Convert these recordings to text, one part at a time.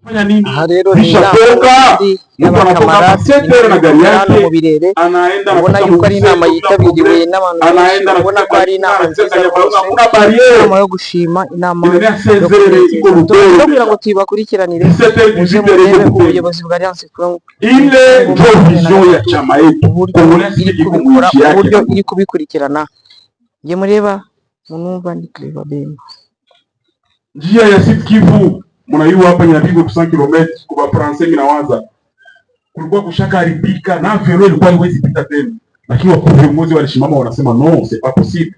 Aha rero ni inama y'abakamarade hano mu Birere, ubona yuko ari inama yitabiriwe n'abantu benshi, ubona ko ari inama nziza rwose, inama yo gushima, inama yo kugira ngo tuyibakurikiranire muze murebe ubuyobozi bwa Alliance Franco uburyo iri kubikurikirana. Nge mureba munumva ni Clever Bemba. Njia ya Sud Kivu mnaiwa hapa Nyabigwe 5 km kwa Francais minawaza. Kulikuwa kushakaribika na vero ilikuwa haiwezi pita tena. Lakini viongozi walishimama wanasema no, c'est pas possible.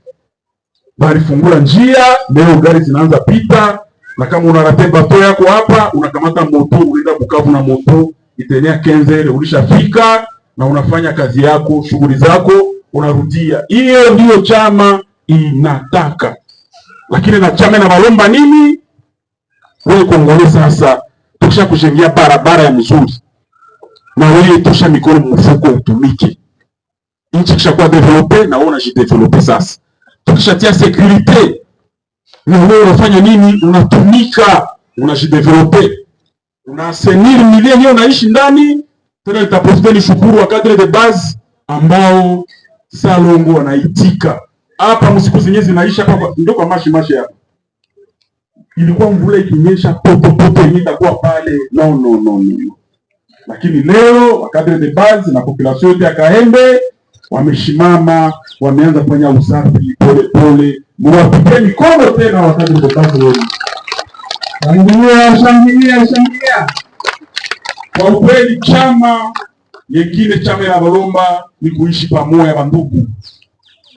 Bali fungula njia, leo gari zinaanza pita, na kama unarate bato yako hapa, unakamata moto, unaenda Bukavu na moto, itenea Kenzele ulishafika na unafanya kazi yako, shughuli zako, unarudia. Hiyo ndio chama inataka. Lakini na chama na balomba nini? Wewe Kongole sasa tukisha kujengia barabara ya mzuri. Na wewe tosha mikono mfuko utumike. Nchi kishakuwa developer na wewe unajideveloper sasa. Tukishatia security na wewe unafanya nini? Unatumika, unajideveloper. Unasenir milioni unaishi ndani, tena itaprofite ni shukuru wa cadre de base ambao Salongo wanaitika. Hapa msiku zenyewe zinaisha hapa ndio kwa mashi hapa. Ilikuwa mvula ikinyesha poto itakuwa pale no. Lakini leo wakati de base na population yote ya Kaembe wameshimama, wameanza kufanya usafi pole. Mwapige mikono tena wakati de base leo. Shangilia. Kwa ukweli chama yengine chama ya Balomba ni kuishi pamoja bandugu.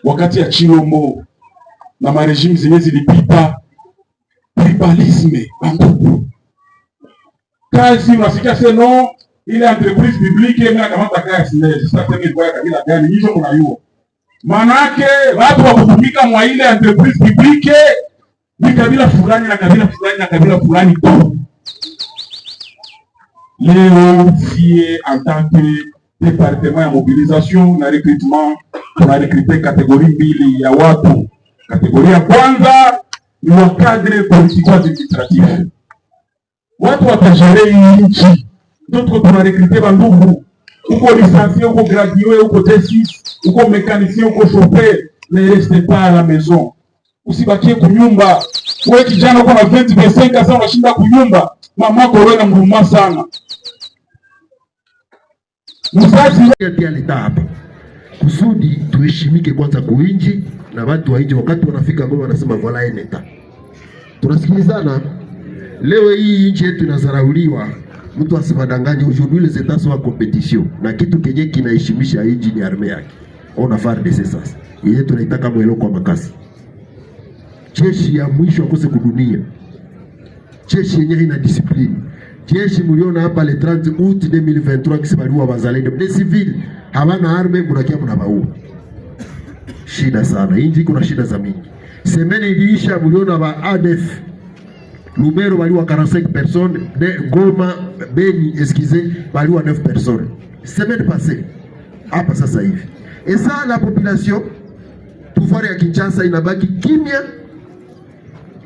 Wakati ya Chilombo na marejimi zenye zilipita tribalisme bandugu. Kazi unasikia seno ile entreprise publique mna kama takasi ndio sasa tena kwa kabila gani hizo mnayua. Maana yake watu wa kutumika mwa ile entreprise publique ni kabila fulani na kabila fulani na kabila fulani tu. Leo sie en tant que département ya mobilisation na recrutement tuna recruter kategori mbili ya watu. Kategori ya kwanza ni wakadre politiko administratif. Watu watajere nchi. Ndio tuna recruter bandugu. Uko licencié, uko gradué, uko T6, uko mécanicien, uko chauffeur, ne restez pas à la maison. Usibakie kunyumba. Wewe kijana uko na 20-25 sasa unashinda kunyumba. Mamako wewe na mruma sana. Mzazi ya leta hapa kusudi tuheshimike kwanza kuinji na watu wa nje. Wakati wanafika Goma wanasema voila eneta. Tunasikilizana. Leo hii nchi yetu inazarauliwa, mtu asibadanganye. Aujourd'hui les états sont en compétition na kitu kenye kinaheshimisha nchi ni armée yake. Ona FARDC sasa yeye tunaitaka mwelo kwa makasi. Jeshi ya mwisho akose kudunia, jeshi yenye ina discipline. Jeshi mliona hapa le 30 août 2023 kisibaliwa wazalendo des civils hawana arme, mnakia mnabaua. Shida sana inji, kuna shida za mingi. Semene iliisha mliona wa ADF Lubero waliwa 45 personnes, de Goma Beni excusez waliwa 9 personnes. Semaine passée hapa sasa hivi. Et ça la population pouvoir ya Kinshasa inabaki kimya.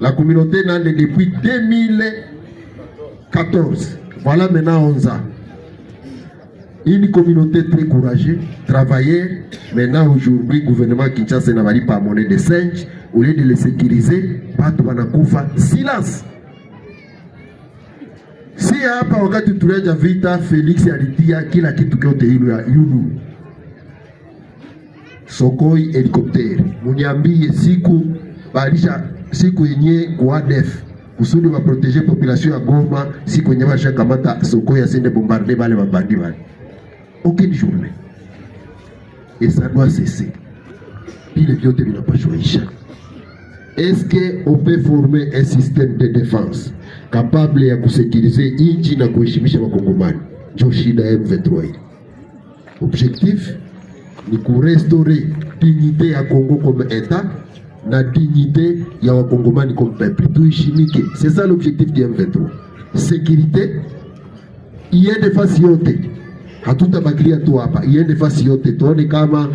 La communauté nande depuis 2014. Voilà maintenant 11 ans. Une communauté très courageuse, travailleur. Maintenant aujourd'hui, gouvernement Kinshasa n'a pas à monnaie de singe. Au lieu de les sécuriser, batu banakufa silence. Si hapa wakati tureja vita, Felix alitia kila kitu kyote hilo ya yulu. Sokoi helikopteri. Muniambie siku yenye kwa ADF kusudi wa protéger population ya Goma, siku yenye washa kamata Sokoi asende bombarder bale mabandi bale. Aucune journée. Et ça doit cesser. Puis les viotés ne pas choisir. Est-ce qu'on peut former un système de défense capable de sécuriser inchi na kuheshimisha wakongomani? Joshida M23. Objectif ni kurestaurer dignité ya Congo comme état na dignité ya wakongomani comme peuple. Tuheshimike. C'est ça l'objectif du M23. Sécurité iende fasi yote. Hatutabakilia tu hapa. Iende fasi yote. Tuone kama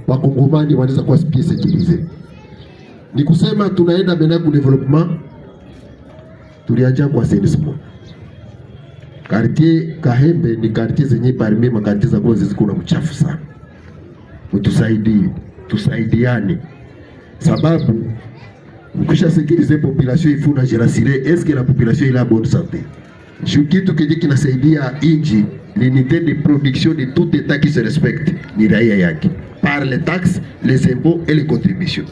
wakongomani wanaweza kuwa bien sécurisés. Ni kusema tunaenda mbele ku development, tuliacha kwa assainissement. Quartier Kahembe ni quartier zenye parmi ma quartier za kwa ziko na mchafu sana. Mtusaidie, tusaidiane. Sababu ukisha sécuriser population il faut na rassurer est-ce que la population est la bonne santé. Kitu kile kinasaidia inji l'unité de production de tout état qui se respecte ni raia yake par les taxes, les impôts et les contributions.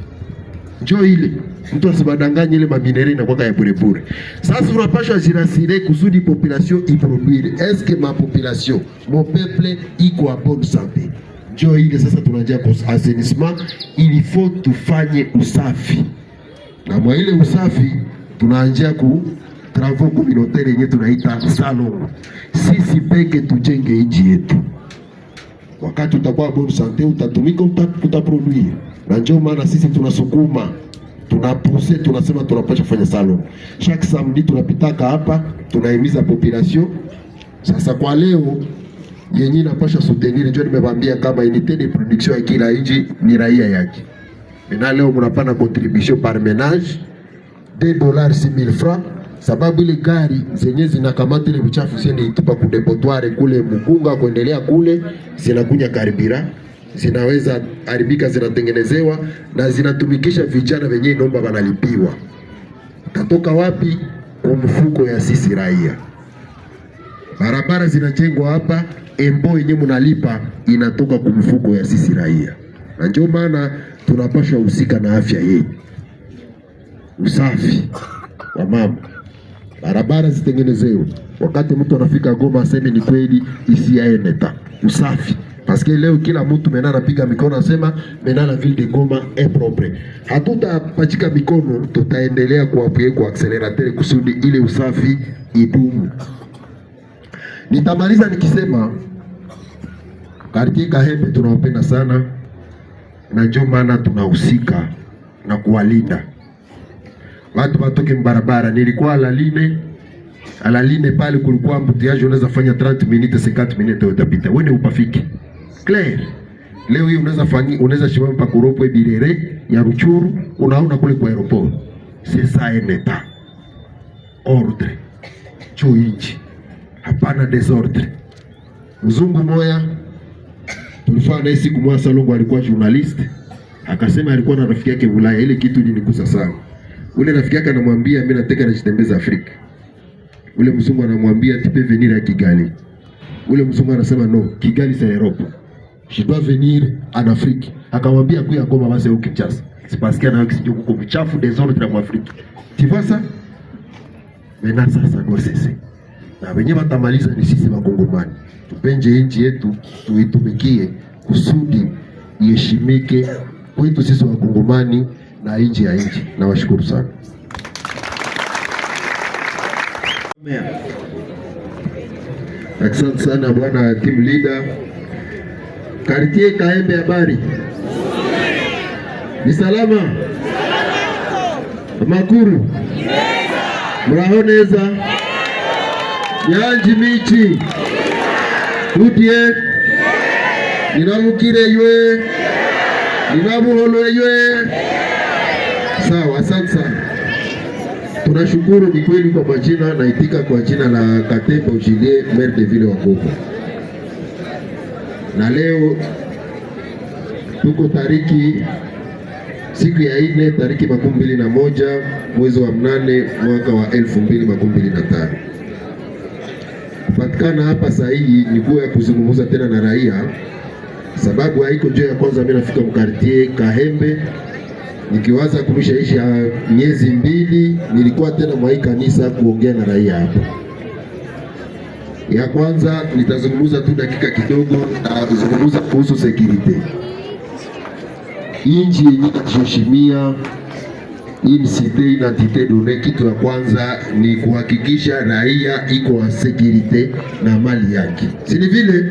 Njoo ile mtu asibadanganye ile maminere na kwaka ya bure bure. Sasa tunapaswa jirasire kusudi population iproduire. Est-ce que ma population, mon peuple iko en bonne santé? Njoo ile sasa tunajia kwa assainissement, il faut tufanye usafi. Na mwa ile usafi tunaanzia ku travaux communautaires yenye tunaita salon. Sisi peke tujenge nchi yetu. Wakati utakuwa bonne santé utatumika, utaproduire. Na njoo maana sisi tunasukuma, tunapuse, tunasema tunapaswa kufanya salon. Chaque samedi tunapitaka hapa, tunahimiza population. Sasa kwa leo yenye napasha soutenir, njoo nimebambia kama unité de production ya kila nchi ni raia yake. Na leo mnapana contribution par ménage $2,000 francs, sababu ile gari zenye zinakamata ile uchafu siende itupa ku depotoir kule Mugunga kuendelea kule, zinakunya karibira, zinaweza haribika, zinatengenezewa na zinatumikisha vijana wenyewe naomba wanalipiwa. Tatoka wapi? Kwa mfuko ya sisi raia. Barabara zinajengwa hapa, embo yenyewe mnalipa inatoka kwa mfuko ya sisi raia. Na ndio maana tunapaswa husika na afya yetu. Usafi wa mama, barabara zitengenezewe. Wakati mtu anafika Goma aseme ni kweli isi ya eneta. Usafi. Parce que leo kila mtu mena anapiga mikono asema mena la ville de Goma est propre. Hatutapachika mikono, tutaendelea kuapue kwa accelerateur kusudi ile usafi idumu. Nitamaliza nikisema Quartier Kahembe tunawapenda sana, na ndio maana tunahusika na kuwalinda watu watoke mbarabara. Nilikuwa alaline pale, kulikuwa mbutiaje, unaweza fanya 30 minutes 50 minutes utapita wewe upafiki clair. Leo hii unaweza shimama pa Kuropwe Birere ya Ruchuru, unaona kule kwa aeroport. C'est ça un état. Ordre. Choinchi. Hapana desordre. Mzungu moya tulifanya naye siku moja Salongo, alikuwa journalist, akasema alikuwa na rafiki yake Ulaya. Ile kitu ilinigusa sana. Ule rafiki yake anamwambia mimi nataka nijitembeza Afrika. Ule mzungu anamwambia tu peux venir à Kigali. Ule mzungu anasema no, Kigali c'est Europe. Je dois venir en Afrique. Akamwambia kuya Goma basi au Kinshasa. C'est parce qu'il y a un qui kuko mchafu desordre en Afrique. Tu vois ça? Maintenant ça doit cesser. Na wenyewe watamaliza ni sisi Wakongomani. Tupende nchi yetu, tuitumikie kusudi iheshimike kwetu sisi Wakongomani na nchi ya nchi. Nawashukuru sana. Asante sana bwana team leader. Quartier Kahembe, habari? Ni salama? Makuru? Murahoneza? Yanji michi? Kutie? Ninamukire ywe? Ninamuholo ywe? Sawa, asante sana. Tunashukuru, ni kweli kwa majina naitika kwa jina la Katembo Julien, maire de ville wa Goma. Na leo tuko siku ya 4 tariki 21 mwezi wa 8 mwaka wa 2025. Kupatikana hapa sahihi ni kwa kuzungumza tena na raia, sababu haiko njoo ya kwanza mimi nafika mkartie Kahembe. Nikiwaza kumshaishi miezi 2 nilikuwa tena mwa kanisa kuongea na raia hapa. Ya kwanza nitazungumza tu dakika kidogo na kuzungumza kuhusu security. Inji yenye kujiheshimia, hii cité identité donnée, kitu ya kwanza ni kuhakikisha raia iko wa security na mali yake. Si ni vile?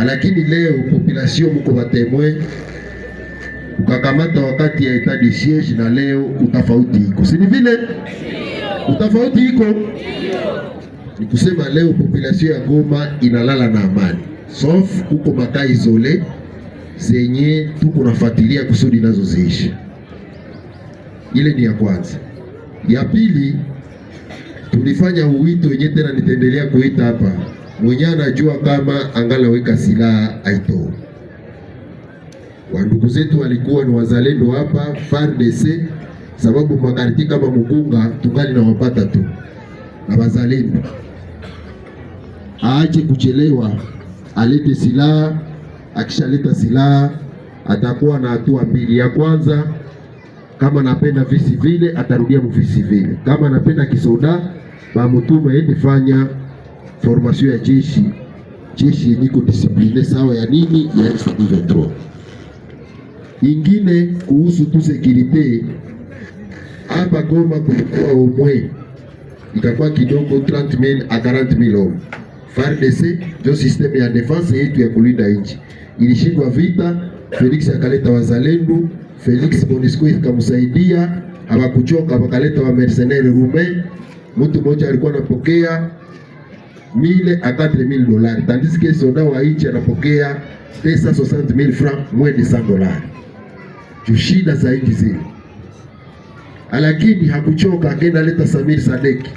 Lakini leo population mko batemwe ukakamata wakati ya etat de siege, na leo utafauti iko. Si ni vile? Utafauti iko. Ni kusema leo population ya Goma inalala na amani, sauf kuko maka isole zenye tuko nafuatilia kusudi nazo ziishi. Ile ni ya kwanza. Ya pili, tulifanya uwito wenyewe, tena nitaendelea kuita hapa, mwenye anajua kama angalaweka silaha aitoe. Wandugu zetu walikuwa ni wazalendo hapa FARDC, sababu makarti kama Mugunga tungali na wapata tu na wazalendo. Aache kuchelewa, alete silaha. Akishaleta silaha atakuwa na hatua mbili. Ya kwanza, kama anapenda visi vile atarudia mvisi vile, kama anapenda kisoda bamutuma ende fanya formation ya jeshi yenye iko discipline sawa ya nini ya S23. Ingine kuhusu tu security hapa Goma, kulikuwa umwe ikakuwa kidogo 30,000 a 40,000 hommes. FARDC ndio system ya defense yetu ya kulinda nchi ilishindwa vita. Felix akaleta wazalendo, Felix Monisco ikamsaidia, hawakuchoka, wakaleta wa mercenaires roumains. Mtu mmoja alikuwa anapokea 1000 a 4000 dollars, tandis que soda wa nchi anapokea 260,000 francs moins de $100. Shida zaidi zile, lakini hakuchoka, akaenda leta Samir Sadeki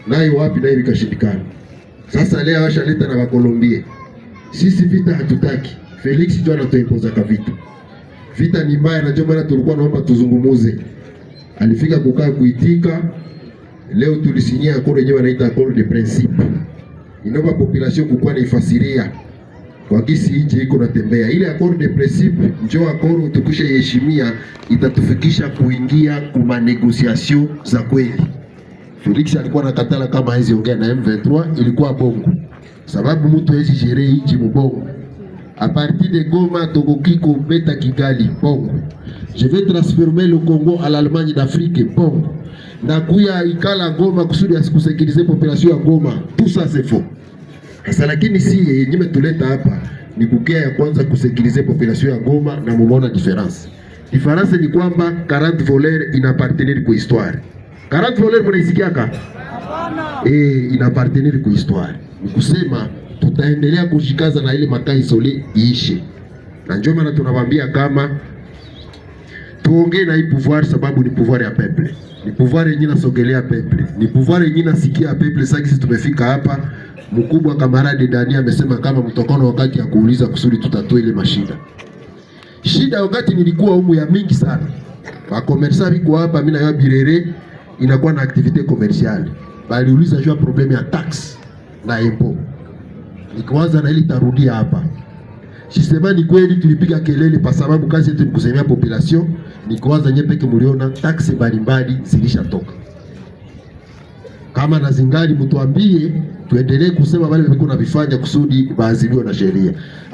nayo wapi, nayo ikashindikana. Sasa leo washaleta na Wakolombia. Sisi vita hatutaki. Felix ndio anatuimpoza ka vita. Vita ni mbaya, na ndio maana tulikuwa naomba tuzungumuze. Alifika kukaa kuitika. Leo tulisinyia accord yenyewe wanaita accord de principe. Inaomba population kukuwa na ifasiria kwa kisi nje iko natembea. Ile accord de principe njoo accord tukisha heshimia, itatufikisha kuingia kuma negotiation za kweli. Felix alikuwa nakatala kama hizi ongea na M23, ilikuwa bongo. Sababu mtu hezi jere nchi mbongo. A partir de Goma, Togokiko, Beta Kigali, bongo. Je vais transformer le Congo à l'Allemagne d'Afrique, bongo. Nakuya ikala Goma kusudi asikusekirize population ya Goma. Tout ça c'est faux. Sasa lakini si yenyewe tuleta hapa ni kukia ya kwanza kusekirize population ya Goma, na mumeona difference. Difference ni kwamba 40 voleurs inapartenir kwa histoire. 40 voleurs mnaisikiaka? Inapartenir kwa histoire. Ni kusema tutaendelea kushikaza na ile makai sole iishe. Na ndio maana tunawaambia kama tuongee na hii pouvoir, sababu ni pouvoir ya peuple. Ni pouvoir yenyewe inasogelea peuple. Ni pouvoir yenyewe inasikia peuple. Sasa sisi tumefika hapa, mkubwa kamarade Dani amesema kama mtokono wakati ya kuuliza kusudi tutatoa ile mashida. Shida wakati nilikuwa humu ya mingi sana. Wa commerçant biko hapa, mimi na ya Birere inakuwa na activité commerciale. Bali uliza jua problème ya tax na impôt. Nikaanza na ile tarudia hapa. Sisema ni kweli tulipiga kelele kwa sababu kazi yetu ni kusemea population. Nikaanza nyepeke mliona tax mbalimbali zilishatoka. Kama na zingali mtuambie tuendelee kusema wale wako na vifanya kusudi baadhibiwe na sheria.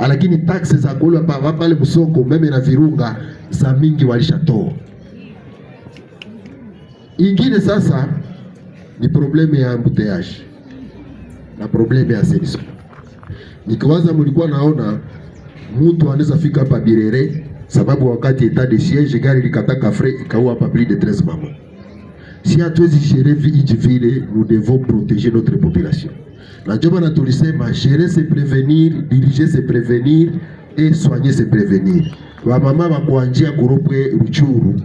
Lakini taxes za kula pale msoko umeme na virunga za mingi walishatoa. Ingine sasa ni probleme ya embouteillage na probleme ya assainissement. Nikiwaza mlikuwa naona mtu anaweza fika hapa Birere sababu wakati etat de siège gari likataka frais ikaua hapa plus de 13 mama. Si hatuwezi gérer vile, nous devons protéger notre population. Na ndio maana tulisema gérer c'est prévenir, diriger c'est prévenir et soigner c'est prévenir. Wa mama wa kuanjia kuropwe Ruchuru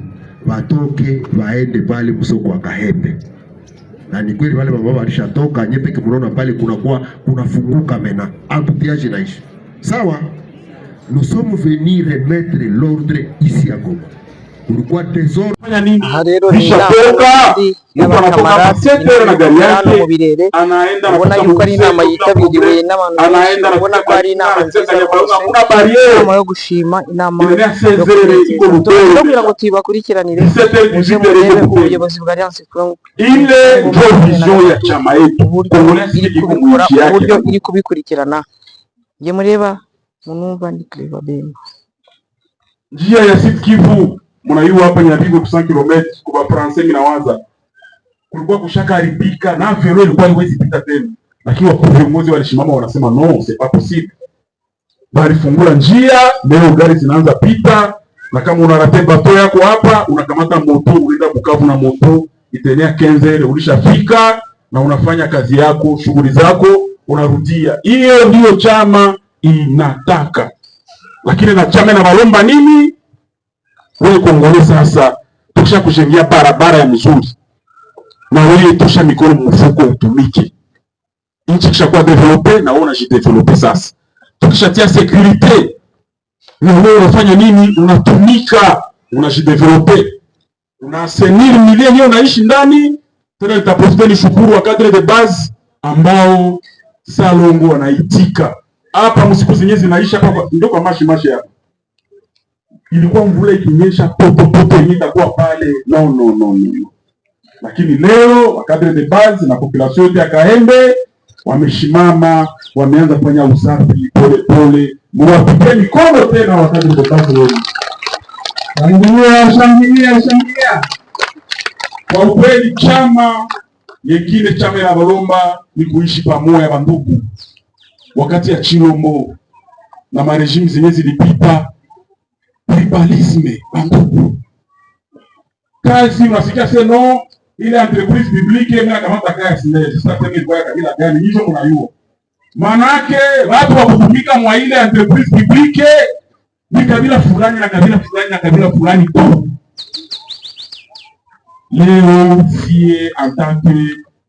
watoke waende pale msoko wa Kahembe. Na ni kweli wale mama walishatoka, nyepeke mnaona pale kunafunguka mena. Embouteillage naishi. Sawa? Nous sommes venus remettre l'ordre ici à Goma. Ulikuwa tesoro fanya nini? Ishatoka mtu anatoka sekta na gari yake anaenda na yuko ari inama yitabiriwe n'abantu, anaenda na kuona ko ari inama nziza, kuna barriere yo gushima inama iko rutero kugira ngo tibakurikiranire ubuyobozi bwa Alliance Congo. Ile ndio vision ya chama yetu uburyo iri kubikurikirana. Nge mureba munumva ndi Clever Bemba, njia ya Sud Kivu mnaiwa hapa Nyabigo 100 km kwa Francais minawaza kulikuwa kushaka haribika na vero ilikuwa haiwezi pita tena, lakini viongozi walishimama wanasema no, c'est pas possible. Bali fungula njia leo, gari zinaanza pita, na kama una rate bato yako hapa unakamata moto unaenda Bukavu na moto itenea 15 ulishafika na unafanya kazi yako, shughuli zako, unarudia. Hiyo ndio chama inataka. Lakini na chama na balomba nini? Wewe Kongole sasa tukisha kujengia barabara ya mzuri. na wewe tosha mikono mfuko utumike. Nchi kishakuwa develope na wewe unajidevelope sasa. Tukishatia security na wewe unafanya nini? Unatumika, unajidevelope. Unasenir milioni unaishi ndani. Tena nitaprofite ni shukuru wa cadre de base ambao Salongo wanaitika. Hapa msiku zenyewe zinaisha hapa ndio kwa mashi hapa. Ilikuwa mvula ikinyesha poto itakuwa pale. No. Lakini leo wa cadre de base na population yote ya Kahembe wameshimama, wameanza kufanya usafi pole. Muwapige mikono tena wa cadre de base leo. Shangilia. Kwa ukweli chama yengine, chama ya Balomba ni kuishi pamoja bandugu. Wakati ya Chilombo na marejimi zenye zilipita, tribalisme bandugu. Kazi unasikia seno ile entreprise publique mimi kamata kazi sasa tena kwa kabila gani hizo unayua. Manake watu wa kutumika mwa ile entreprise publique ni kabila fulani na kabila fulani tu. Leo sie en tant que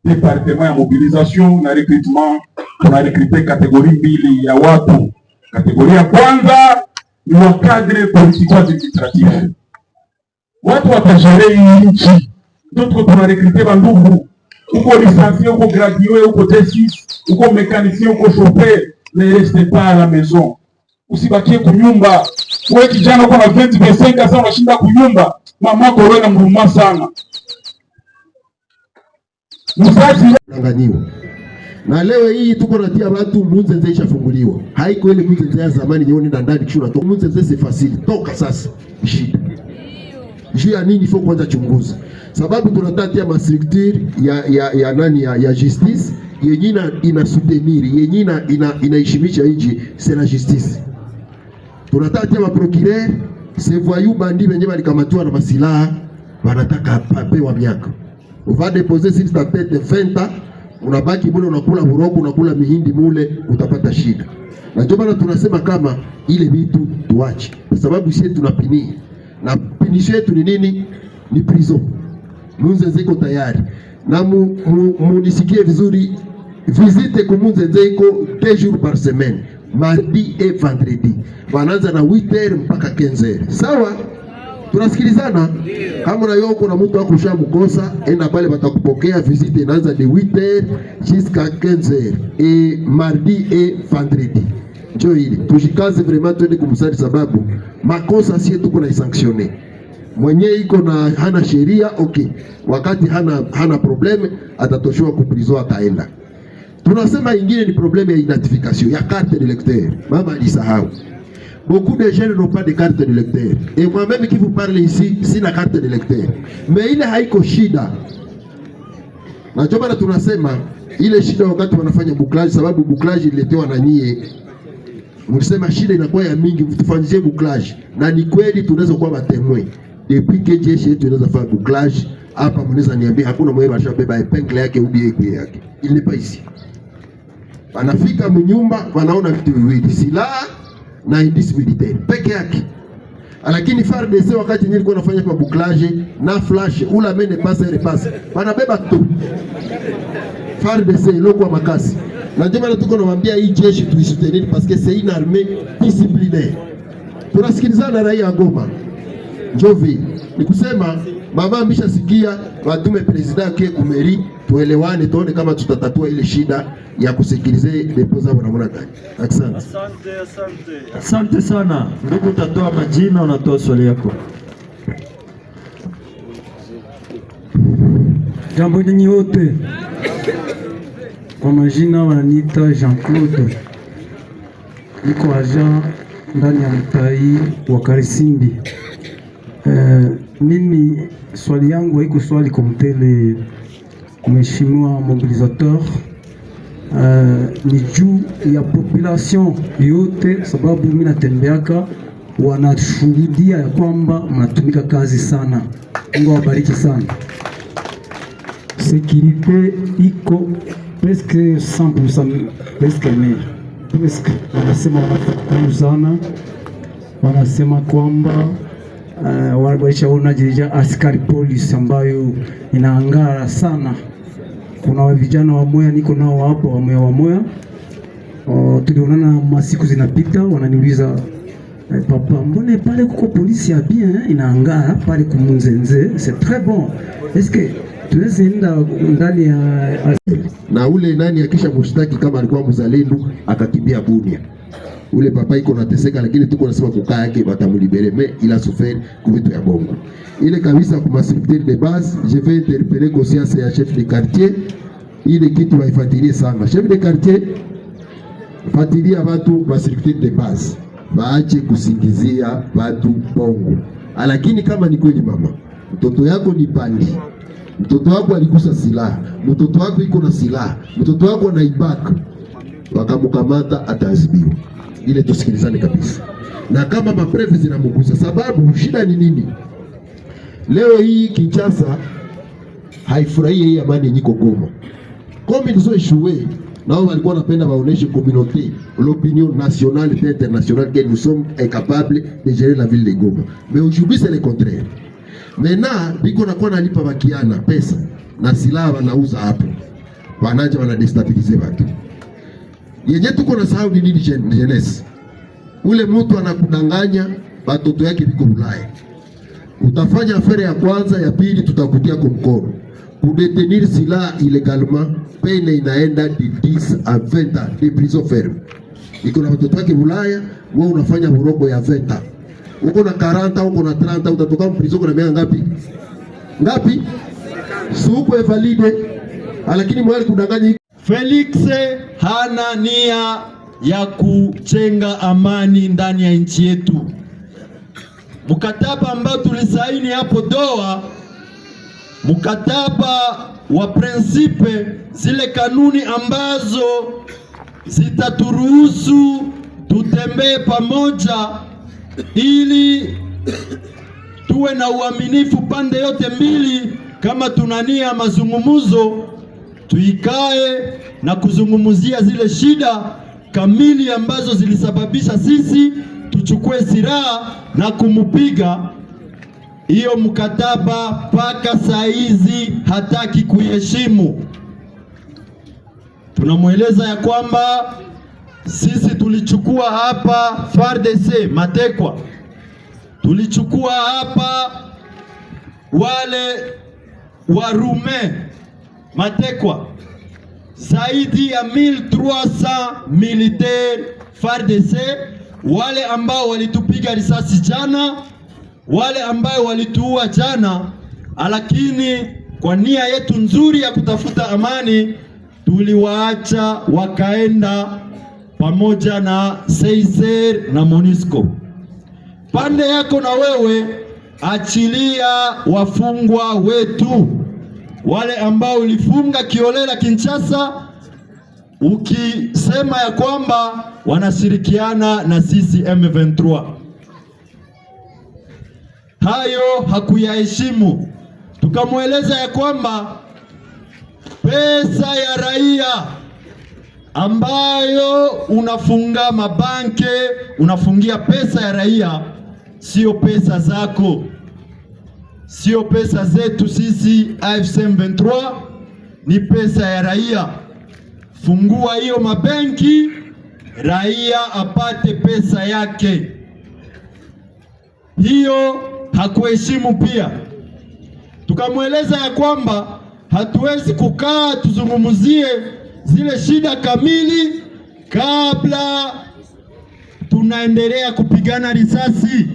département ya mobilisation na recrutement tuna recruter kategoria mbili ya watu. Kategoria ya kwanza ni wa cadre politico administratif. Watu watajere hii nchi. Ndio tuna recruter bandugu. Uko licencié, uko gradué, uko T6, uko mécanicien, uko chauffeur, ne reste pas à la maison. Usibakie kunyumba. Wewe kijana uko na 20-25 sasa unashinda kunyumba. Mama kwa wewe na mruma sana. Msanganyiwa. Na leo hii tuko natia watu Munzenze ishafunguliwa. Haiko ile Munzenze ya zamani nyoni ndani kisha toka. Munzenze si fasili. Toka sasa. Shida. Juu ya nini fo kwanza chunguza. Sababu tunatatia ma structure ya justice yenye ina soutenir, yenye inaishimisha nchi, c'est la justice. Tunatatia ma procureur, ces voyous bandits wenye walikamatiwa na masilaha wanataka papewa miaka. Uva deposer sur ta tête 20 ans, unabaki mule unakula buroko, unakula mihindi mule, utapata shida. Na ndio maana tunasema kama ile vitu tuache. Kwa sababu sisi tunapinia. Na pinisho yetu ni nini? Ni prison. Munzenze iko tayari. Na munisikie vizuri, visite ku Munzenze iko 2 jours par semaine, mardi et vendredi. Wanaanza na 8h mpaka 15h. Sawa? Tunasikilizana? Kama na yoko na mtu wako ushamkosa, enda pale batakupokea. Visite inaanza de 8h jusqu'à 15h et mardi et vendredi. Njoo hili tujikaze vraiment, twende kumsari, sababu makosa sisi tuko na sanctionner. Mwenye iko na hana sheria okay, wakati hana probleme atatoshwa ku prison ataenda. Tunasema ingine ni probleme ya identification ya carte de lecteur. Mama alisahau. Beaucoup de jeunes n'ont pas de carte de lecteur. Et moi-même qui vous parle ici, sina carte de lecteur. Mais ile haiko shida. Na ndio maana tunasema ile shida wakati wanafanya bouclage, sababu bouclage ililetewa na nyie. Msema shida inakuwa ya mingi, mtufanyie bouclage. Na ni kweli tunaweza kuwa batemwe. Depuis que jeshi yetu inaweza fanya bouclage, hapa mnaweza niambia hakuna mwewe bashabeba epengle yake ubie ikuye yake. Il n'est pas ici. Wanafika mnyumba, wanaona vitu viwili, silaha na indice militaire peke yake. Lakini FARDC wakati nilikuwa nafanya kwa bouclage na flash ula mene passe repasse, wanabeba tu. FARDC ilikuwa makasi. Na ndio maana tuko nawaambia hii jeshi tuisoutenir parce que c'est une armée disciplinaire. Tunasikilizana raia ya Goma. Njovi, ni kusema mama ameshasikia watume president yake kumeri, tuelewane tuone kama tutatatua ile shida ya kusikilize depoza na mwana gani. Asante. Asante sana. Ndugu, utatoa majina, unatoa swali yako. Jambo nyinyi wote. Kwa majina wananiita Jean-Claude. Niko agent ndani ya mtai wa Karisimbi. Mimi swali yangu haiko swali kumtele mheshimiwa mobilisateur, ni juu ya population yote, sababu mimi natembeaka wanashuhudia ya kwamba mnatumika kazi sana. Mungu awabariki sana. Sécurité iko presque 100%, presque wanasema wanafukuru sana, wanasema kwamba walishaona jirija askari polisi ambayo inaangara sana. Kuna vijana wa moya niko nao hapa wa moya tulionana masiku zinapita, wananiuliza papa, mbona pale kuko polisi ya bien inaangara pale kumunzenze, c'est très bon, est-ce que tunaweza enda ndani ya na ule nani akisha mshtaki kama alikuwa mzalendo akakimbia Bunia. Ule papa iko nateseka, lakini tuko nasema kukaa yake batamulibere, mais il a souffert kuvitu ya bongo ile kabisa. Kwa structure de base, je vais interpeller conscience ya chef de quartier, ile kitu waifuatilie sana. Chef de quartier, fuatilia watu wa structure de base, waache kusingizia watu bongo. Lakini kama ni kweli mama, mtoto yako ni bandi, mtoto wako aligusa silaha, mtoto wako iko na silaha, mtoto wako anaibaka, wakamkamata, ataadhibiwa. Ile tusikilizane kabisa. Na kama maprefe zinamugusa, sababu shida ni nini? Leo hii Kinshasa haifurahie hii amani nyiko Goma. Comme ils ont échoué, nao walikuwa napenda waoneshe communauté, l'opinion nationale et internationale que nous sommes incapables de gérer la ville de Goma. Mais aujourd'hui c'est le contraire. Maintenant biko nakuwa nalipa bakiana pesa na silaha wanauza hapo, wanaja wanadestabilize watu. Yenye tuko na sahau ni nini? Jeunesse. Ule mtu anakudanganya watoto yake biko Ulaya. Utafanya afere ya kwanza, ya pili tutakutia kwa mkono. Kudetenir silaha illegalement, pene inaenda de 10 à 20 ans de prison ferme. Iko na watoto wake Ulaya, wewe unafanya urongo ya 20 ans. Uko na 40, uko na 30, utatoka prison kwa miaka ngapi? Ngapi? Suko invalide. Lakini mwali kudanganya. Felix hana nia ya kujenga amani ndani ya nchi yetu. Mkataba ambao tulisaini hapo Doha, mkataba wa prinsipe, zile kanuni ambazo zitaturuhusu tutembee pamoja ili tuwe na uaminifu pande yote mbili. Kama tunania mazungumuzo, tuikae na kuzungumuzia zile shida kamili ambazo zilisababisha sisi tuchukue silaha na kumupiga. Hiyo mkataba paka saizi hataki kuiheshimu. Tunamweleza ya kwamba sisi tulichukua hapa FARDC matekwa, tulichukua hapa wale Warume matekwa, zaidi ya 1300 militaire FARDC, wale ambao walitupiga risasi jana, wale ambao walituua jana. Lakini kwa nia yetu nzuri ya kutafuta amani, tuliwaacha wakaenda pamoja na Seiser na Monisco. Pande yako na wewe, achilia wafungwa wetu wale ambao ulifunga kiolela Kinshasa, ukisema ya kwamba wanashirikiana na sisi M23. Hayo hakuyaheshimu. Tukamweleza ya kwamba pesa ya raia ambayo unafunga mabanke, unafungia pesa ya raia, sio pesa zako, sio pesa zetu sisi AFC M23, ni pesa ya raia. Fungua hiyo mabenki, raia apate pesa yake. Hiyo hakuheshimu pia. Tukamweleza ya kwamba hatuwezi kukaa tuzungumuzie zile shida kamili kabla tunaendelea kupigana risasi.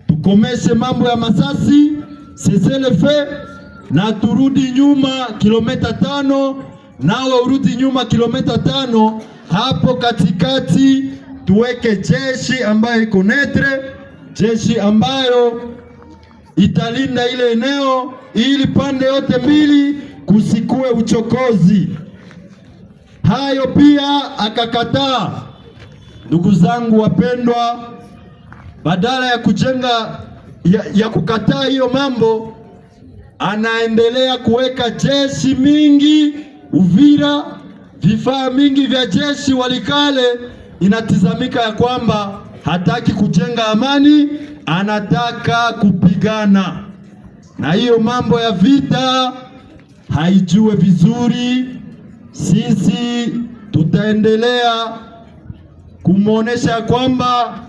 Tukomeshe mambo ya masasi, cessez-le-feu, na turudi nyuma kilomita 5, nawe urudi nyuma kilomita 5. Hapo katikati tuweke jeshi ambayo iko netre, jeshi ambayo italinda ile eneo ili pande yote mbili kusikue uchokozi. Hayo pia akakataa. Ndugu zangu wapendwa, badala ya kujenga ya kukataa hiyo mambo, anaendelea kuweka jeshi mingi Uvira, vifaa mingi vya jeshi Walikale. Inatizamika ya kwamba hataki kujenga amani, anataka kupigana, na hiyo mambo ya vita haijue vizuri. Sisi tutaendelea kumuonesha kwamba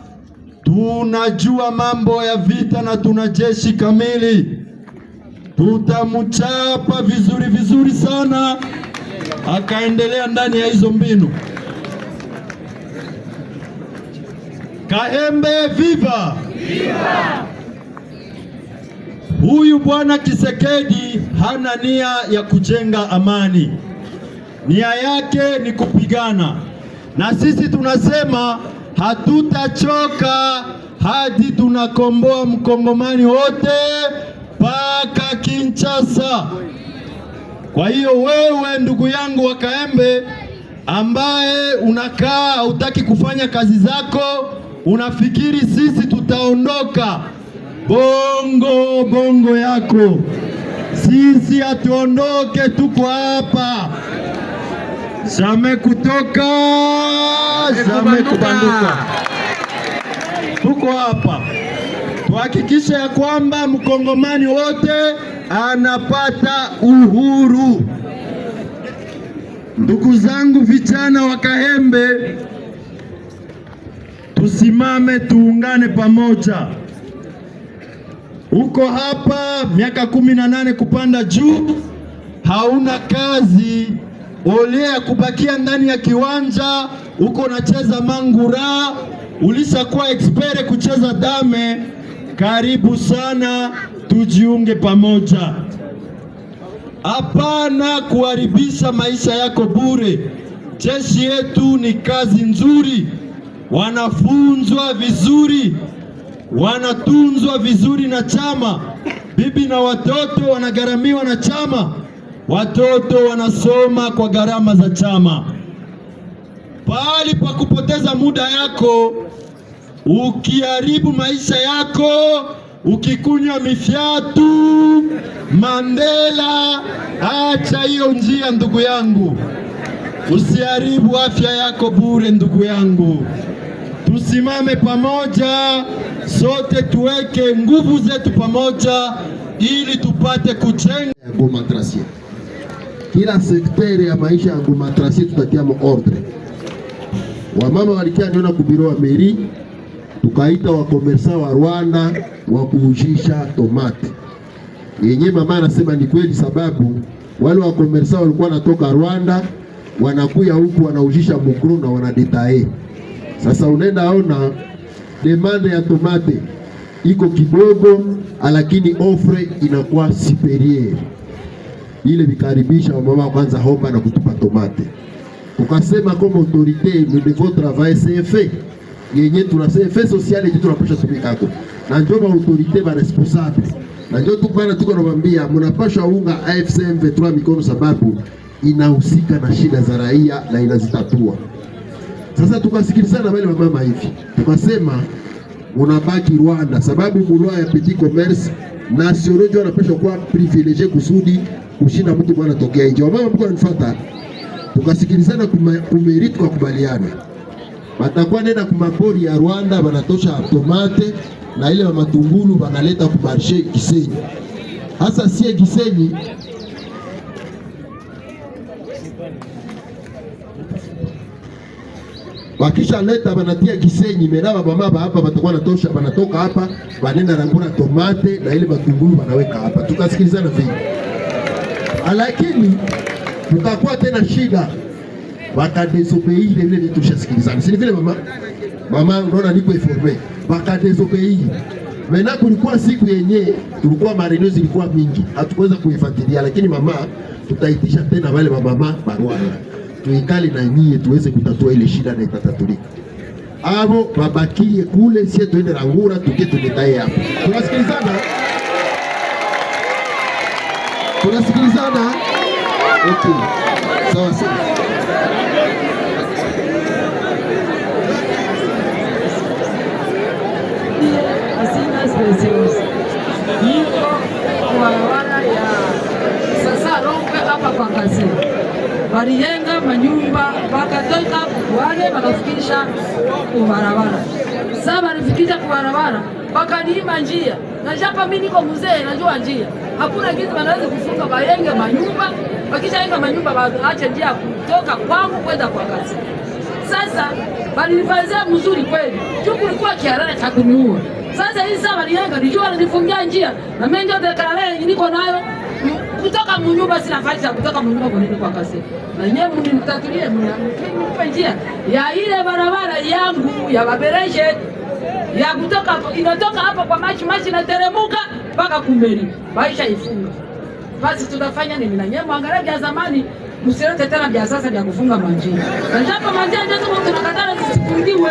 tunajua mambo ya vita na tuna jeshi kamili. Tutamchapa vizuri vizuri sana, akaendelea ndani ya hizo mbinu. Kahembe viva! Viva! Huyu bwana Tshisekedi hana nia ya kujenga amani, nia yake ni kupigana, na sisi tunasema hatutachoka hadi tunakomboa mkongomani wote mpaka Kinshasa. Kwa hiyo wewe ndugu yangu wa Kaembe ambaye unakaa hutaki kufanya kazi zako, unafikiri sisi tutaondoka, bongo yako. Sisi hatuondoke, tuko hapa, jamais kutoka, jamais kubanduka. Tuko hapa tuhakikishe ya kwamba mkongomani wote anapata uhuru. Ndugu zangu vijana wa Kahembe, tusimame tuungane pamoja. Uko hapa miaka 18 kupanda juu, hauna kazi, olea kubakia ndani ya kiwanja, uko nacheza mangura, ulishakuwa expert kucheza dame. Karibu sana, tujiunge pamoja. Hapana kuharibisha maisha yako bure. Jeshi yetu ni kazi nzuri, wanafunzwa vizuri, wanatunzwa vizuri na chama. Bibi na watoto wanagharamiwa na chama, watoto wanasoma kwa gharama za chama. Pahali pa kupoteza muda yako, ukiharibu maisha yako, ukikunywa mifyatu Mandela, acha hiyo njia ndugu yangu. Usiharibu afya yako bure ndugu yangu. Tusimame pamoja, sote tuweke nguvu zetu pamoja ili tupate kujenga Goma Tracie. Kila sekteri ya maisha ya Goma Tracie tutatia ordre. Wamama walikia niona kubiro wa meri, tukaita wakomersa wa Rwanda wa kuujisha tomate. Yenye mama anasema ni kweli, sababu wale wakomersa walikuwa natoka Rwanda wanakuya huku wanaujisha mukuru na wanadetae. Sasa unaenda ona demande ya tomate iko kidogo, lakini offre inakuwa superieur. Ile vikaribisha wamama kwanza homba na kutupa tomate. Tukasema kama autorité nous devons travailler CFE. Yenye tunasema effet social yetu tunapasha tumikako. Na ndio ba autorité ba responsable. Na ndio tukana tuko nawaambia mnapasha unga AFC M23 mikono, sababu inahusika na shida za raia na inazitatua. Sasa tukasikilizana wale mama hivi. Tukasema unabaki Rwanda, sababu mulwa ya petit commerce national ndio anapasha kuwa privilegié kusudi kushinda mtu bwana tokea nje. Mama mko anifuata. Tukasikilizana kumeriti kwa kubaliana. Batakuwa nenda kumapori ya Rwanda banatosha tomate na ile matungulu banaleta ku marché Gisenyi. Hasa sie Gisenyi wakisha leta banatia Gisenyi, meraba bamaba hapa batakuwa natosha, banatoka hapa banenda rangura tomate na ile matungulu banaweka hapa. Tukasikilizana vingi. Lakini tukakuwa tena shida, wakadesobei ile ile tushasikilizana. Si vile mama unaona niko informe, wakadesobei. Mena kulikuwa siku yenye tulikuwa mareneo zilikuwa mingi, hatukuweza kuifuatilia, lakini mama tutaitisha tena wale mama Rwanda tuikali na nyie tuweze kutatua ile shida na itatatulika. Abo babakie kule, sie tuende rangura tuke tuletaye hapa. Tunasikilizana? Tunasikilizana? Okay. Sawa sawa. Asina specials. Iko kwa wala ya sasa rompe hapa kwa kazi. Walijenga manyumba wakatoka wale wakafikisha kwa barabara. Sasa walifikisha kwa barabara wakaniima njia, na japa mimi niko mzee najua njia. Hakuna kitu wanaweza kufunga bayenge manyumba, wakishaenga manyumba waache njia kutoka kwangu kwenda kwa kazi. Sasa walinifanyia mzuri kweli, tu kulikuwa kiarara cha kuniua. Sasa hii sasa walienga nijua wanifungia njia, na mimi ndio deklarare niko nayo kutoka mnyumba, sina faida kutoka mnyumba kwenda kwa kazi. Na nyewe mnitatulie mnipe njia ya ile barabara yangu ya Babereje ya kutoka inatoka hapa kwa machi na teremuka mpaka Kumberi baisha ifunga. Basi tutafanya nini? Na nyewe mwangalia vya zamani, msilete tena vya sasa vya kufunga manjia. Na japo manjia ndio tunakatana zisifungiwe.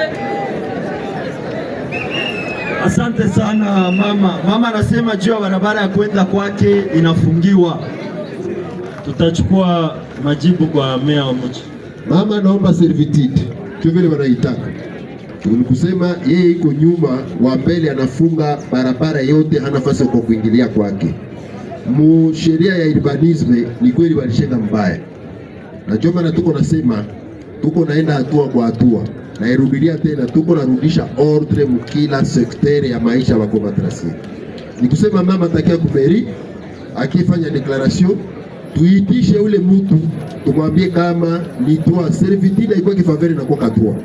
Asante sana mama. Mama anasema juu ya barabara ya kwenda kwake inafungiwa. Tutachukua majibu kwa meya wa mji. Mama naomba servitude. Vile wanaitaka. Tulikusema yeye iko nyuma, wa mbele anafunga barabara yote, hana nafasi kwa kuingilia kwake. Mu sheria ya urbanisme ni kweli walishenga mbaya. Na joma na tuko nasema tuko naenda hatua kwa hatua. Na irudilia tena tuko narudisha ordre mkila sektere ya maisha wa Komatrasi. Ni kusema mama takia kumeri akifanya declaration tuitishe ule mtu tumwambie kama ni droit servitude iko kifaveri na kwa katwa.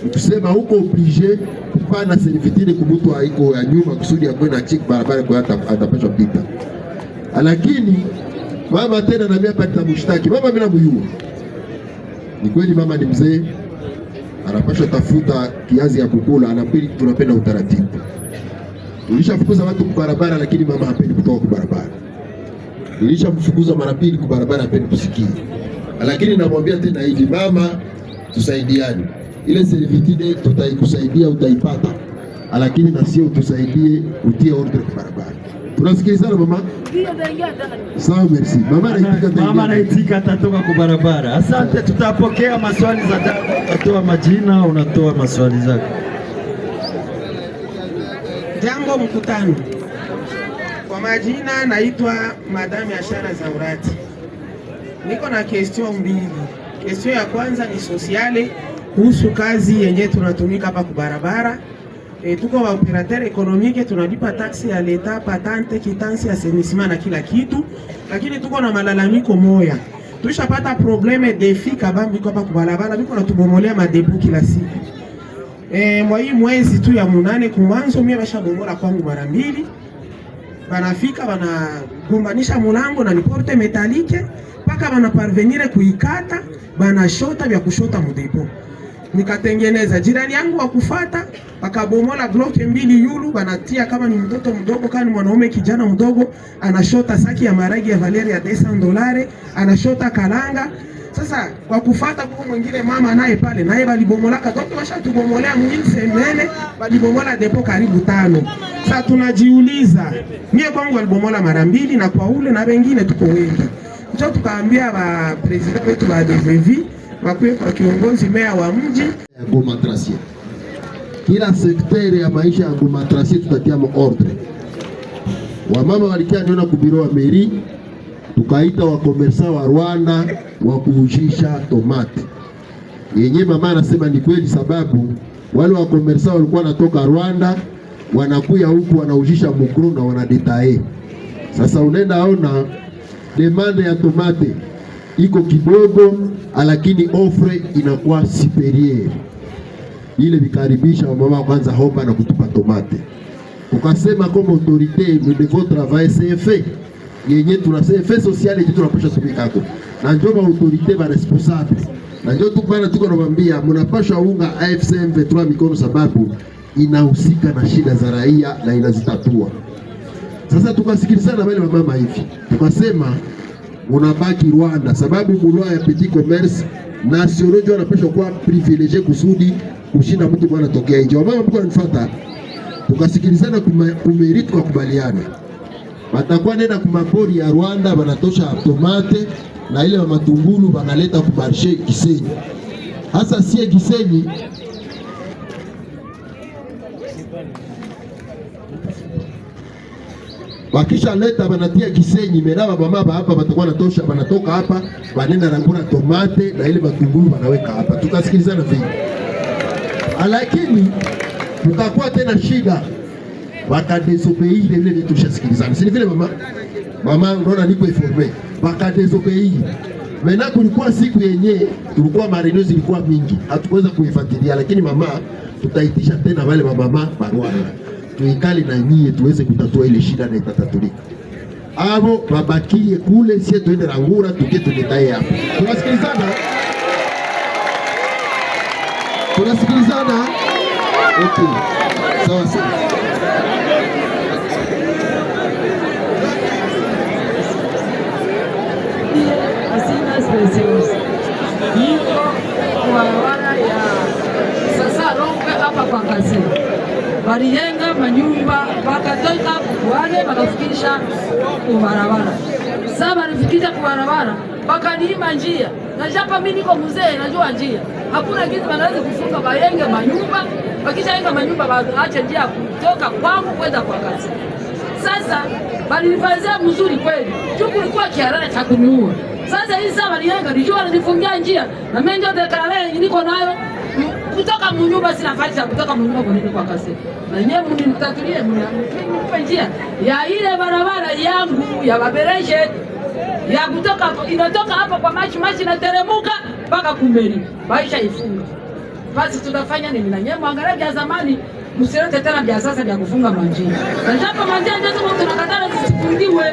Ni kusema huko oblige kupana servitude kumutu haiko ya nyuma kusudi ya kwenda chik barabara kwa atapashwa pita. Lakini mama tena na mimi pata mshtaki. Mama mimi namjua. Ni kweli mama ni mzee. Anapaswa tafuta kiazi ya kukula, anapili tunapenda utaratibu. Tulishafukuza watu kwa barabara lakini mama hapendi kutoka kwa barabara. Tulishamfukuza mara pili kwa barabara, hapendi kusikia. Lakini namwambia tena hivi, mama tusaidiane. Ile servitude tutaikusaidia utaipata. Lakini na sio tusaidie utie ordre kwa barabara. Tunasikilizana mama? Sawa, merci. Mama anaitika atatoka kwa barabara. Asante, tutapokea maswali za dada. Utatoa majina, unatoa maswali zako. Jambo mkutano. Kwa majina naitwa Madame Ashara Zaurati. Niko na question mbili. Question ya kwanza ni sociale kuhusu kazi yenye tunatumika hapa kwa barabara. Tuko wa operateur économique, tunalipa taksi ya leta, patente, kitansi, assainissement na kila kitu, lakini tuko na malalamiko moya. Tushapata probleme defi kabambi kwa hapa kubalabala, biko natubomolea madebu kila siku. Mwa hii mwezi tu ya munane kumwanzo mimi bashabomola kwangu mara mbili. Banafika banagombanisha mulango na niporte metalike paka bana parvenir kuikata, bana shota vya kushota mudepo. Nikatengeneza jirani yangu wa kufata akabomola bloke mbili yulu, banatia kama ni mtoto mdogo kama ni mwanaume kijana mdogo, anashota saki ya maragi ya valeri ya $200, anashota kalanga. Sasa kwa kufata kwa mwingine mama naye pale naye balibomola katoto basha tubomolea mwingine semene balibomola depo karibu 5. Sasa tunajiuliza, mie kwangu alibomola mara mbili na kwa ule na wengine tuko wengi. Ndio tukaambia ba president wetu wa DVV wakuwe kwa kiongozi meya wa mji ya Komatrasi. Kila sektere ya maisha ya Komatrasi tutatia ordre. Wamama walikia niona kubiro wa meri, tukaita wakomersa wa Rwanda wa kuujisha tomate. Yenye mama anasema ni kweli, sababu wale wakomersa walikuwa natoka Rwanda wanakuya huku wanaujisha mukro na wanadetae. Sasa unaenda ona demande ya tomate iko kidogo, lakini offre inakuwa superieur. Ile vikaribisha wamama kwanza homba na kutupa tomate. Ukasema kama autorité nous devons travailler c'est fait. Yenye tunasema fait social yetu tunapaswa tumikako. Na ndio ba autorité ba responsable. Na ndio tukana tuko nawaambia mnapaswa unga AFC M23 mikono, sababu inahusika na shida za raia na inazitatua. Sasa tukasikilizana wale mama hivi. Tukasema unabaki Rwanda sababu mulwa ya petit commerce national ndio anapaswa kuwa privilegié kusudi kushinda mtu bwana tokea nje. Wamama mko wanifuata, tukasikilizana kumeriti kwa kubaliana. Watakuwa nenda kumapori ya Rwanda wanatosha tomate na ile wa matungulu wanaleta ku marché Gisenyi. Hasa sie Gisenyi wakisha leta banatia Gisenyi meraba mama hapa watakuwa natosha, banatoka hapa banenda rangura tomate na ile matungulu banaweka hapa. Tukasikilizana vingi. Lakini tukakuwa tena shida. bakadesobei ile vile tulishasikilizana, si vile mama? Mama, unaona niko informe, bakadesobei. Mena kulikuwa siku yenye tulikuwa mareneo zilikuwa mingi, hatukuweza kuifuatilia, lakini mama, tutaitisha tena wale mama barua tuikale na nyie tuweze kutatua ile shida na itatatulika. Abo babakie kule, sie tuende Rangura tuke tunetaye hapa. Tunasikilizana? Tunasikilizana? Okay. Sawa sawa. Barabara ya sasa Rongwe hapa kwa kazi walijenga manyumba wakatoka wale wakafikisha kubarabara. Sasa walifikisha kubarabara wakaniima njia, na japa mimi niko mzee najua njia, hakuna kitu wanaweza kufunga bayenge manyumba, wakishajenga manyumba waache njia kutoka kwangu kwenda kwa kazi. Sasa walifanyia mzuri kweli, kulikuwa kiarara cha kuniua. Sasa hii sasa walijenga nijua nilifungia njia na mimi ndio deklarare niko nayo kutoka mnyumba, sina nafasi ya kutoka mnyumba kwenda kwa kazi. Na nyewe mnitatulie mnipe njia ya ile barabara yangu ya Babereje ya kutoka inatoka hapa kwa machi na teremuka mpaka Kumberi. Baisha ifunga. Basi tutafanya nini? Na nyewe mwangalie vya zamani, msilete tena vya sasa vya kufunga manjia. Na japo manjia ndio tunakatana zisifungiwe.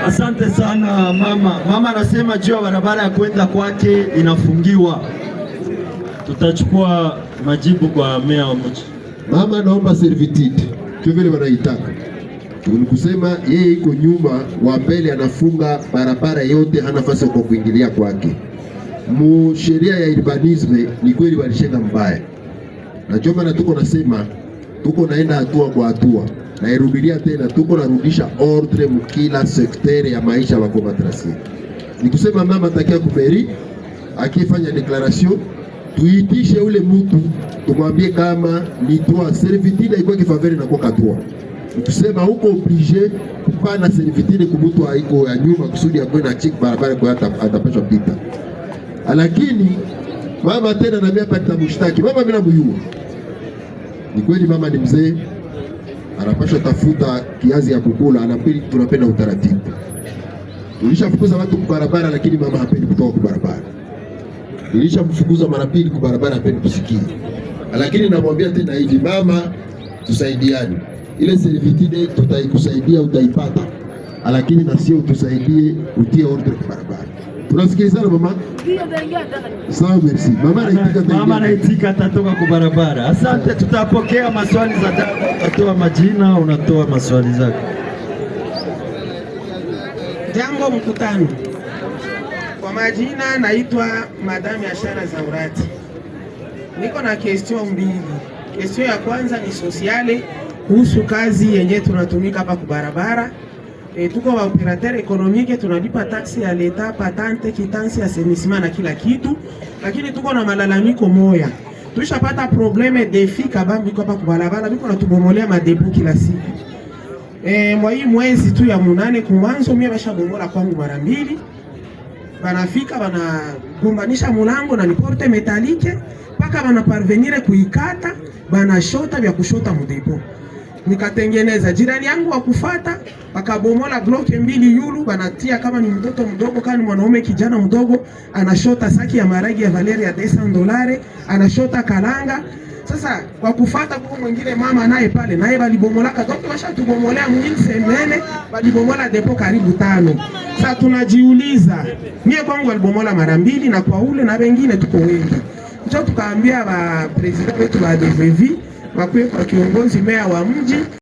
Asante sana mama. Mama anasema juu ya barabara ya kwenda kwake inafungiwa. Tutachukua majibu kwa meya wa mji. Mama naomba servitude. Tu vile wanaitaka. Tulikusema yeye iko nyuma, wa mbele anafunga barabara yote, hana nafasi kwa kuingilia kwake. Mu sheria ya urbanisme ni kweli walishenga mbaya. Na choma na tuko nasema tuko naenda hatua kwa hatua. Na irudilia tena tuko narudisha ordre mkila sektere ya maisha wa Komatrasia. Ni kusema mama takia kumeri akifanya declaration tuitishe ule mtu tumwambie kama ni droit servitude iko kifaveri na kwa droit. Tusema huko oblige kupana servitude kumutu haiko ya nyuma kusudi akwenda chik barabara kwa atapashwa pita. Lakini mama tena na mimi hapa nitamshtaki. Mama mimi namjua. Ni kweli mama ni mzee. Anapaswa tafuta kiazi ya kukula, anapili tunapenda utaratibu. Nilishafukuza watu kwa barabara lakini mama hapendi kutoka kwa barabara. Nilishamfukuza mara pili kwa barabara, hapendi kusikia. Lakini namwambia tena hivi, mama tusaidiane. Ile servitude tutaikusaidia utaipata. Lakini na sio tusaidie utie ordre kwa barabara. Tunasikilizana mama? Sawa, merci. Mama anaitika atatoka kwa barabara. Asante, tutapokea maswali za dada. Unatoa majina, unatoa maswali zako. Jambo mkutano. Kwa majina naitwa Madame Ashana Zaurati. Niko na question mbili. Question ya kwanza ni sociale kuhusu kazi yenye tunatumika hapa kwa barabara. Tuko wa operateur économique, tunalipa taksi ya leta, patente, kitansi, assainissement na kila kitu, lakini tuko na malalamiko moya. Tushapata probleme defi kabambi kwa barabara, biko natubomolea madepo kila siku. Mwa hii mwezi tu ya munane kumwanzo mimi bashabomola kwangu mara mbili. Banafika banagombanisha mulango na niporte metalike paka bana parvenir kuikata, bana shota vya kushota mudepo. Nikatengeneza jirani yangu wa kufata wakabomola bloke mbili yulu, banatia kama ni mtoto mdogo, kama ni mwanaume kijana mdogo, anashota saki ya maragi ya valeri ya $200, anashota kalanga. Sasa kwa kufata kwa mwingine mama naye pale naye balibomolaka, donc washatubomolea mwingine semene, balibomola depo karibu 5. Sasa tunajiuliza, mie kwangu walibomola mara mbili na kwa ule na wengine tuko wengi. Ndio tukaambia ba president wetu wa DVV wakwe kwa kiongozi meya wa mji